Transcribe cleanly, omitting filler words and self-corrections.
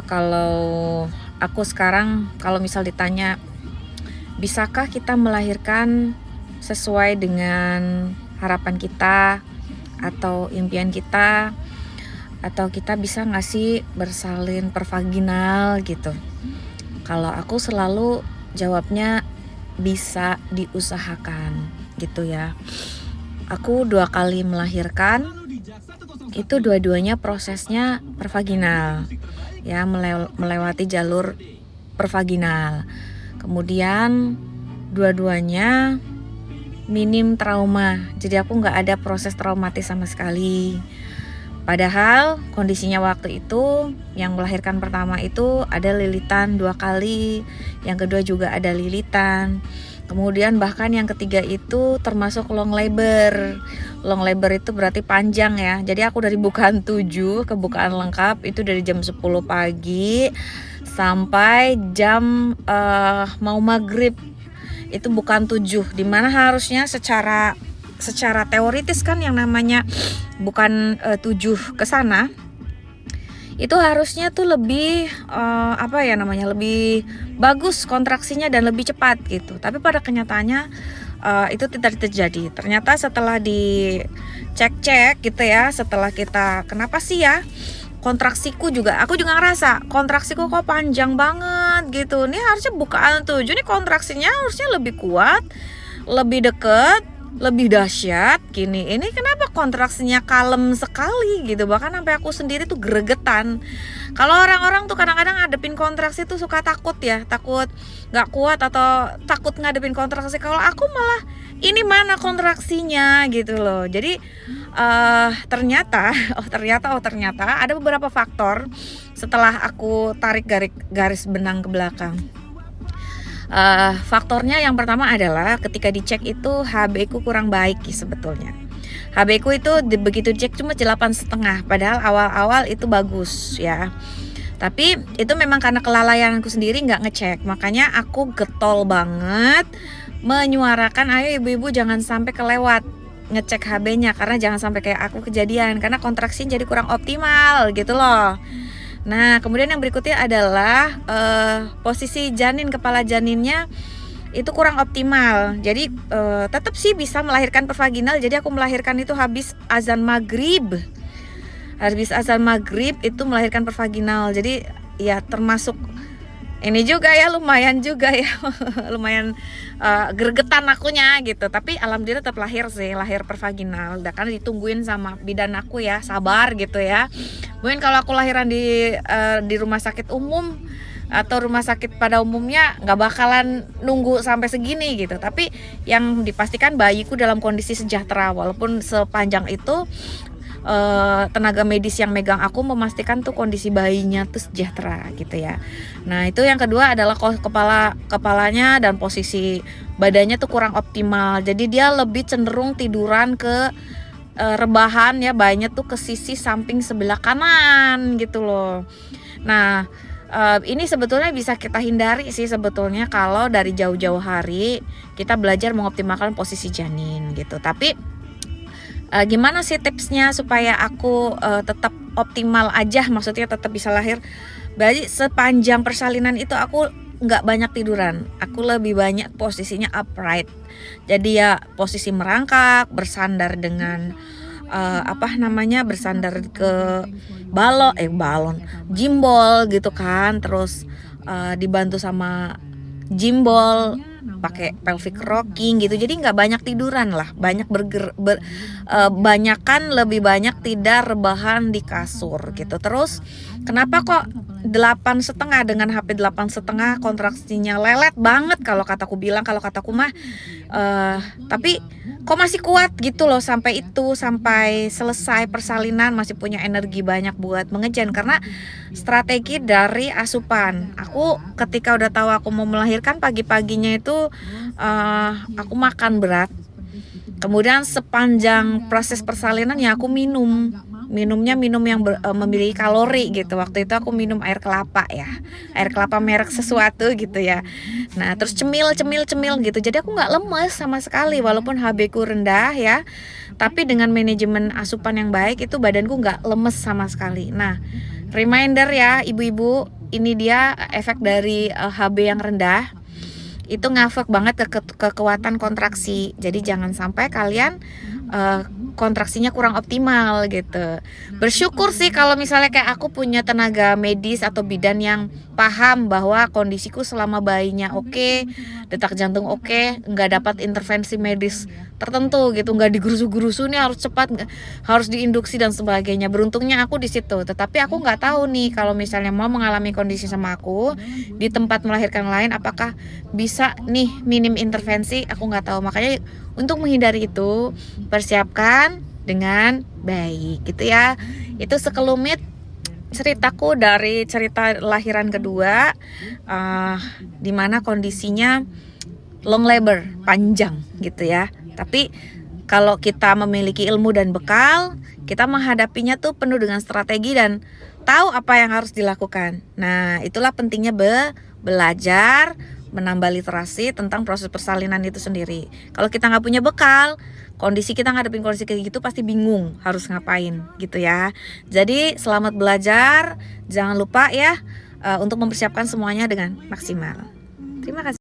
Kalau aku sekarang kalau misal ditanya, bisakah kita melahirkan sesuai dengan harapan kita atau impian kita, atau kita bisa nggak sih bersalin pervaginal gitu? Kalau aku selalu jawabnya bisa diusahakan gitu ya. Aku 2 kali melahirkan, itu dua-duanya prosesnya pervaginal ya, melewati jalur pervaginal. Kemudian dua-duanya minim trauma, jadi aku nggak ada proses traumatis sama sekali. Padahal kondisinya waktu itu yang melahirkan pertama itu ada lilitan 2 kali, yang kedua juga ada lilitan. Kemudian bahkan yang ketiga itu termasuk long labor. Long labor itu berarti panjang ya. Jadi aku dari bukaan 7 ke bukaan lengkap itu dari jam 10 pagi sampai jam mau maghrib. Itu bukaan 7, dimana harusnya secara teoritis kan yang namanya bukan 7 ke sana itu harusnya tuh lebih lebih bagus kontraksinya dan lebih cepat gitu. Tapi pada kenyataannya itu tidak terjadi. Ternyata setelah dicek-cek gitu ya, setelah kita kenapa sih ya kontraksiku juga, aku juga ngerasa kontraksiku kok panjang banget gitu. Ini harusnya bukaan 7 nih kontraksinya harusnya lebih kuat, lebih deket, lebih dahsyat gini. Ini kenapa kontraksinya kalem sekali gitu, bahkan sampai aku sendiri tuh gregetan. Kalau orang-orang tuh kadang-kadang ngadepin kontraksi tuh suka takut ya, takut nggak kuat atau takut ngadepin kontraksi. Kalau aku malah ini mana kontraksinya gitu loh. Jadi ternyata ada beberapa faktor setelah aku tarik garis benang ke belakang. Faktornya yang pertama adalah ketika dicek itu HB ku kurang baik sebetulnya. HB ku itu begitu dicek cuma 8,5, padahal awal-awal itu bagus ya. Tapi itu memang karena kelalaianku sendiri nggak ngecek, makanya aku getol banget menyuarakan ayo ibu-ibu jangan sampai kelewat ngecek HB-nya, karena jangan sampai kayak aku kejadian, karena kontraksi jadi kurang optimal gitu loh. Nah, kemudian yang berikutnya adalah posisi janin, kepala janinnya itu kurang optimal. Jadi tetap sih bisa melahirkan pervaginal. Jadi aku melahirkan itu habis azan maghrib. Habis azan maghrib itu melahirkan pervaginal. Jadi ya termasuk ini juga ya, lumayan juga ya lumayan gregetan akunya gitu. Tapi alhamdulillah tetap lahir sih, lahir pervaginal. Udah kan ditungguin sama bidan aku ya, sabar gitu ya. Mungkin kalau aku lahiran di rumah sakit umum atau rumah sakit pada umumnya nggak bakalan nunggu sampai segini gitu. Tapi yang dipastikan bayiku dalam kondisi sejahtera, walaupun sepanjang itu tenaga medis yang megang aku memastikan tuh kondisi bayinya tuh sejahtera gitu ya. Nah itu yang kedua adalah kepalanya dan posisi badannya tuh kurang optimal. Jadi dia lebih cenderung tiduran ke rebahan ya, bayinya tuh ke sisi samping sebelah kanan gitu loh. Nah ini sebetulnya bisa kita hindari sih sebetulnya kalau dari jauh-jauh hari kita belajar mengoptimalkan posisi janin gitu. Tapi gimana sih tipsnya supaya aku tetap optimal aja, maksudnya tetap bisa lahir. Berarti sepanjang persalinan itu aku nggak banyak tiduran, aku lebih banyak posisinya upright. Jadi ya posisi merangkak, bersandar dengan bersandar ke balon, gimbal gitu kan. Terus dibantu sama gimbal, pakai pelvic rocking gitu. Jadi nggak banyak tiduran lah, banyak lebih banyak tidak rebahan di kasur gitu. Terus kenapa kok 8,5 dengan HP 8,5 kontraksinya lelet banget kalau kataku mah tapi kok masih kuat gitu loh sampai selesai persalinan, masih punya energi banyak buat mengejan. Karena strategi dari asupan, aku ketika udah tahu aku mau melahirkan, pagi-paginya itu aku makan berat. Kemudian sepanjang proses persalinan ya aku minum minumnya minum yang memiliki kalori gitu. Waktu itu aku minum air kelapa ya, air kelapa merek sesuatu gitu ya. Nah terus cemil gitu, jadi aku nggak lemes sama sekali walaupun HB ku rendah ya, tapi dengan manajemen asupan yang baik itu badanku nggak lemes sama sekali. Nah reminder ya ibu-ibu, ini dia efek dari HB yang rendah, itu ngefek banget ke kekuatan kontraksi. Jadi jangan sampai kalian kontraksinya kurang optimal gitu. Bersyukur sih kalau misalnya kayak aku punya tenaga medis atau bidan yang paham bahwa kondisiku selama bayinya oke, detak jantung oke, nggak dapat intervensi medis tertentu gitu, nggak digerusu-gerusu nih harus cepat, harus diinduksi dan sebagainya. Beruntungnya aku di situ. Tetapi aku nggak tahu nih kalau misalnya mau mengalami kondisi sama aku di tempat melahirkan lain, apakah bisa nih minim intervensi, aku nggak tahu. Makanya untuk menghindari itu, persiapkan dengan baik gitu ya. Itu sekelumit ceritaku dari cerita lahiran kedua, dimana kondisinya long labor, panjang gitu ya. Tapi kalau kita memiliki ilmu dan bekal, kita menghadapinya tuh penuh dengan strategi dan tahu apa yang harus dilakukan. Nah itulah pentingnya belajar, menambah literasi tentang proses persalinan itu sendiri. Kalau kita nggak punya bekal, kondisi kita ngadepin kondisi kayak gitu pasti bingung harus ngapain gitu ya. Jadi selamat belajar, jangan lupa ya untuk mempersiapkan semuanya dengan maksimal. Terima kasih.